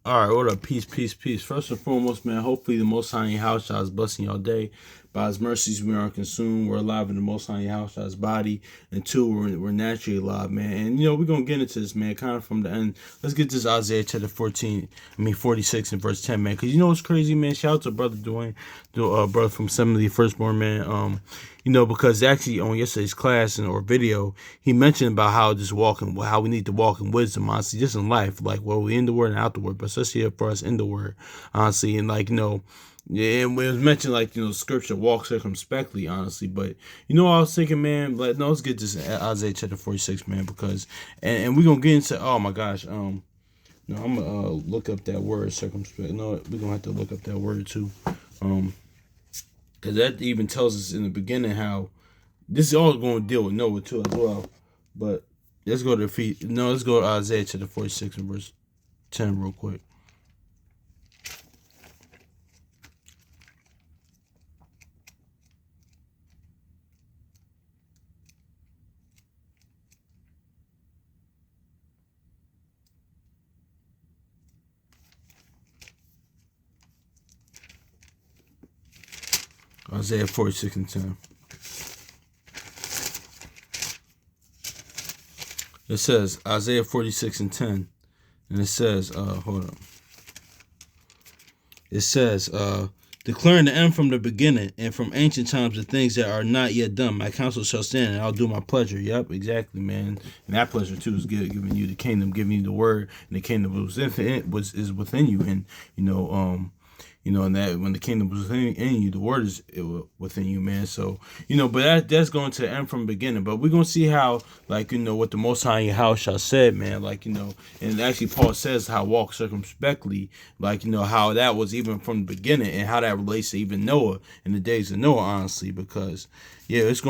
All right, what up? Peace, peace, peace. First and foremost, man, hopefully the Most High in your house shall is blessing y'all day. By His mercies, we aren't consumed. We're alive in the Most High in your house shall's body. And two, we're naturally alive, man. And, we're going to get into this, man, kind of from the end. Let's get this Isaiah chapter 46 and verse 10, man. Because you know what's crazy, man? Shout out to Brother Dwayne, the brother from Assembly Firstborn, man. Because actually on yesterday's class or video, he mentioned about how we need to walk in wisdom, honestly, just in life, like we in the word and out the word, but especially for us in the word, honestly, and yeah, and it was mentioned scripture walk circumspectly, honestly, but I was thinking, man, no, let's get this Isaiah chapter 46, man, because and we're gonna get into, oh my gosh, no, I'm gonna look up that word circumspect. No, we're gonna have to look up that word too, because that even tells us in the beginning how this is all going to deal with Noah too as well. But let's go to Isaiah chapter 46 and verse 10 real quick. Isaiah 46 and 10. It says, Isaiah 46 and 10. And it says, hold on. It says, declaring the end from the beginning and from ancient times the things that are not yet done. My counsel shall stand and I'll do my pleasure. Yep, exactly, man. And that pleasure too is giving you the kingdom, giving you the word, and the kingdom is within you. And and that when the kingdom was in you, the word is within you, man. So, but that's going to end from the beginning. But we're going to see how, what the Most High in your house shall said, man. And actually Paul says how walk circumspectly, how that was even from the beginning and how that relates to even Noah in the days of Noah, honestly, because, yeah, because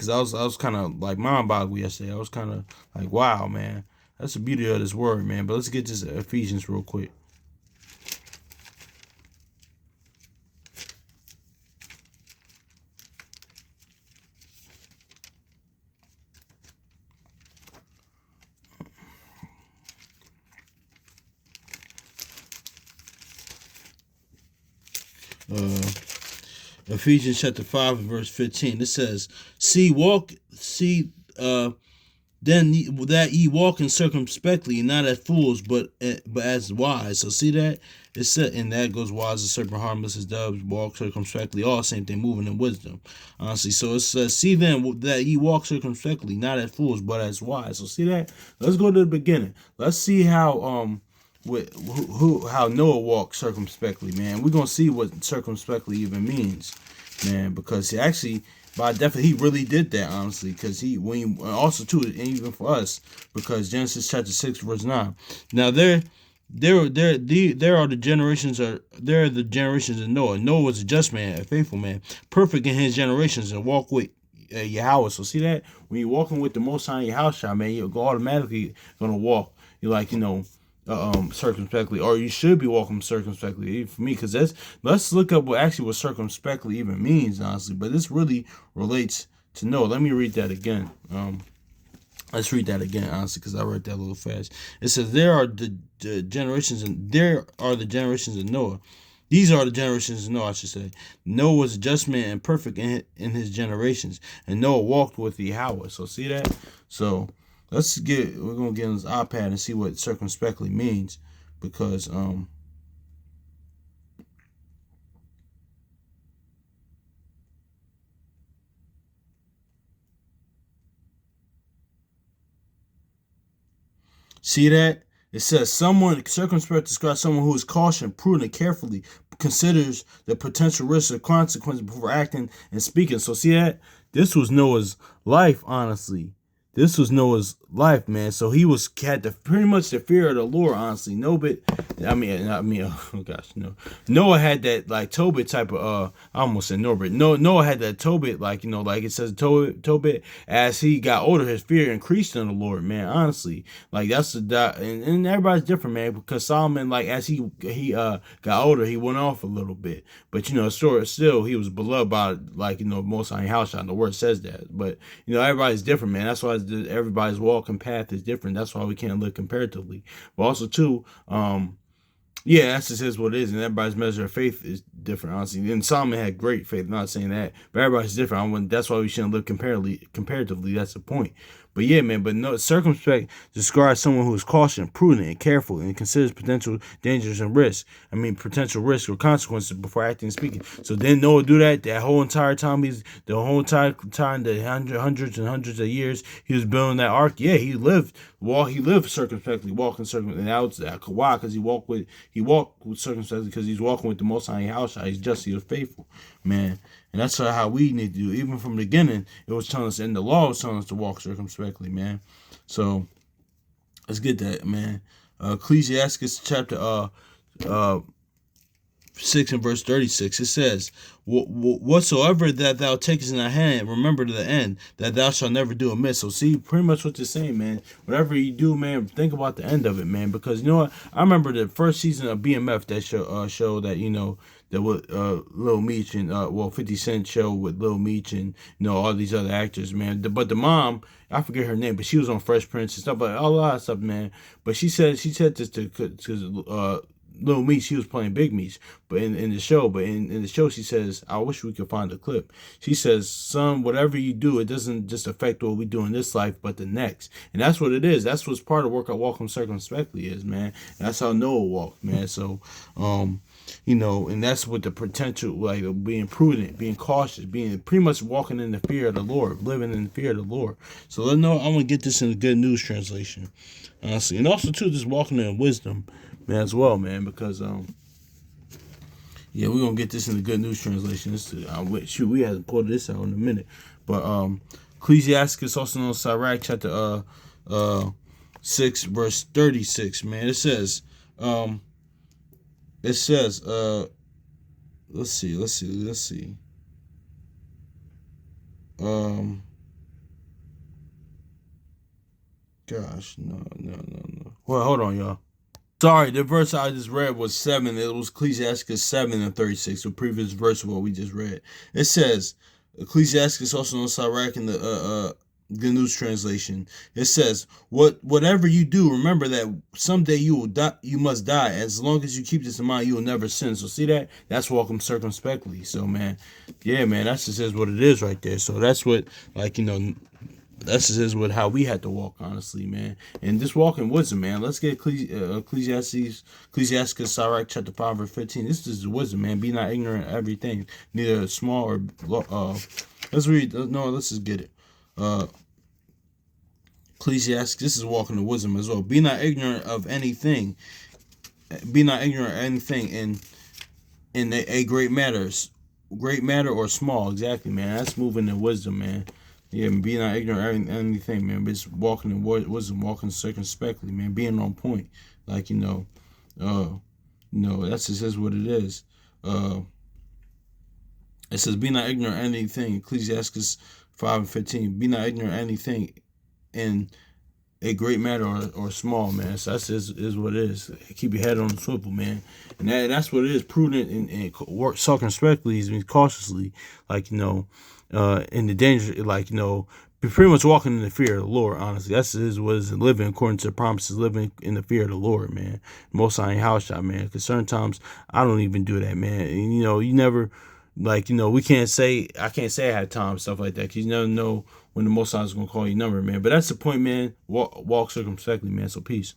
I was kind of like mind boggled yesterday. I was kind of like, wow, man, that's the beauty of this word, man. But let's get this Ephesians real quick. Ephesians chapter 5 verse 15. It says, then that ye walk in circumspectly, not as fools, but as wise. So see that? It said, and that goes wise as serpent, harmless as doves, walk circumspectly, all same thing, moving in wisdom. Honestly. So it says, see then that ye walk circumspectly, not as fools, but as wise. So see that? Let's go to the beginning. Let's see how how Noah walked circumspectly, man. We're gonna see what circumspectly even means, man, because by definition, he really did that, honestly, because also too, and even for us, because Genesis chapter 6 verse 9. Now there are the generations of Noah. Noah was a just man, a faithful man, perfect in his generations, and walk with Yahweh. So see that when you're walking with the Most High in your house, man, you're automatically gonna walk. You're circumspectly, or you should be walking circumspectly. For me, because let's look up what circumspectly even means, honestly. But this really relates to Noah. Let me read that again. Let's read that again, honestly, because I read that a little fast. It says, there are the generations of Noah. These are the generations of Noah, I should say. Noah was a just man and perfect in his generations, and Noah walked with Yahweh. So see that? So we're gonna get on this iPad and see what circumspectly means, because see that? It says someone circumspect describes someone who is cautious, prudent, and carefully considers the potential risks or consequences before acting and speaking. So see that? This was Noah's life, honestly. This was Noah's life, man. So he had pretty much the fear of the Lord, honestly. Oh gosh, no. Noah had that Tobit type of I almost said Norbert. No, Noah had that Tobit, like it says Tobit. As he got older, his fear increased in the Lord, man. Honestly, that's and everybody's different, man. Because Solomon, as he got older, he went off a little bit, but still he was beloved by Most High House. The word says that, but everybody's different, man. That's why because everybody's walking path is different. That's why we can't live comparatively. But also too, yeah, that's just is what it is, and everybody's measure of faith is different, honestly. And Solomon had great faith, not saying that, but everybody's different. That's why we shouldn't live comparatively. That's the point. But yeah, man. But no, circumspect describes someone who is cautious, prudent, and careful, and considers potential dangers and risks. I mean, potential risk or consequences before acting and speaking. So didn't Noah do that? That whole entire time the hundreds and hundreds of years he was building that ark. Yeah, he lived circumspectly, walking circumspectly. And that was why? Because he walked with circumspectly because he's walking with the Most High house. He's just, he was faithful, man. And that's how we need to do. Even from the beginning, it was telling us, and the law was telling us to walk circumspectly, man. So let's get that, man. Ecclesiastes chapter 6 and verse 36, it says, whatsoever that thou takest in thy hand, remember to the end, that thou shalt never do amiss. So see, pretty much what you're saying, man. Whatever you do, man, think about the end of it, man. Because you know what? I remember the first season of BMF that show that, you know, that with Lil Meech and 50 Cent show with Lil Meech and, you know, all these other actors, man. But the mom, I forget her name, but she was on Fresh Prince and stuff, like a lot of stuff, man. But she said this to Little Meech, she was playing Big Meech, but in the show, she says, I wish we could find a clip. She says, son, whatever you do, it doesn't just affect what we do in this life, but the next. And that's what it is. That's what's part of work at Walking Circumspectly is, man. And that's how Noah walked, man. So, you know, and that's what the potential, like being prudent, being cautious, being pretty much walking in the fear of the Lord, living in the fear of the Lord. So let's know, I'm going to get this in the Good News translation, honestly. And also, too, just walking in wisdom, man, as well, man, because yeah, we're gonna get this in the Good News translation. We haven't pulled this out in a minute, but Ecclesiastes, also known as Sirach, chapter 6 verse 36, man. It says let's see gosh, no. Well, hold on, y'all. Sorry, the verse I just read was 7. It was Ecclesiastes 7 and 36, the previous verse of what we just read. It says, Ecclesiastes, also known as Sirach in the Good News translation. It says, whatever you do, remember that someday you will die. You must die. As long as you keep this in mind, you will never sin. So see that? That's walking circumspectly. So, man, yeah, man, that just is what it is right there. So that's what, like, you know, that's just what how we had to walk, honestly, man. And just walk in wisdom, man. Let's get Ecclesiastes, Sirach, chapter 5, verse 15. This is wisdom, man. Be not ignorant of everything, neither small or let's read. No, let's just get it. Ecclesiastes. This is walking in wisdom as well. Be not ignorant of anything. Be not ignorant of anything in a great matter or small. Exactly, man. That's moving in wisdom, man. Yeah, being not ignorant of anything, man. But it's walking in wisdom, walking circumspectly, man. Being on point, like that's just what it is. It says, "Be not ignorant of anything." Ecclesiastes 5 and 15. Be not ignorant of anything in a great matter or small, man. So that's is what it is. Keep your head on the swivel, man. And that's what it is. Prudent and work circumspectly means cautiously, like, you know. In the danger, like, you know, pretty much walking in the fear of the Lord, honestly. That's what is living according to the promises, living in the fear of the Lord, man. Most I ain't house shot, man. Because certain times I don't even do that, man. And, you know, you never, like, you know, I can't say I had time, stuff like that, because you never know when the Most High is going to call your number, man. But that's the point, man. Walk circumspectly, man. So peace.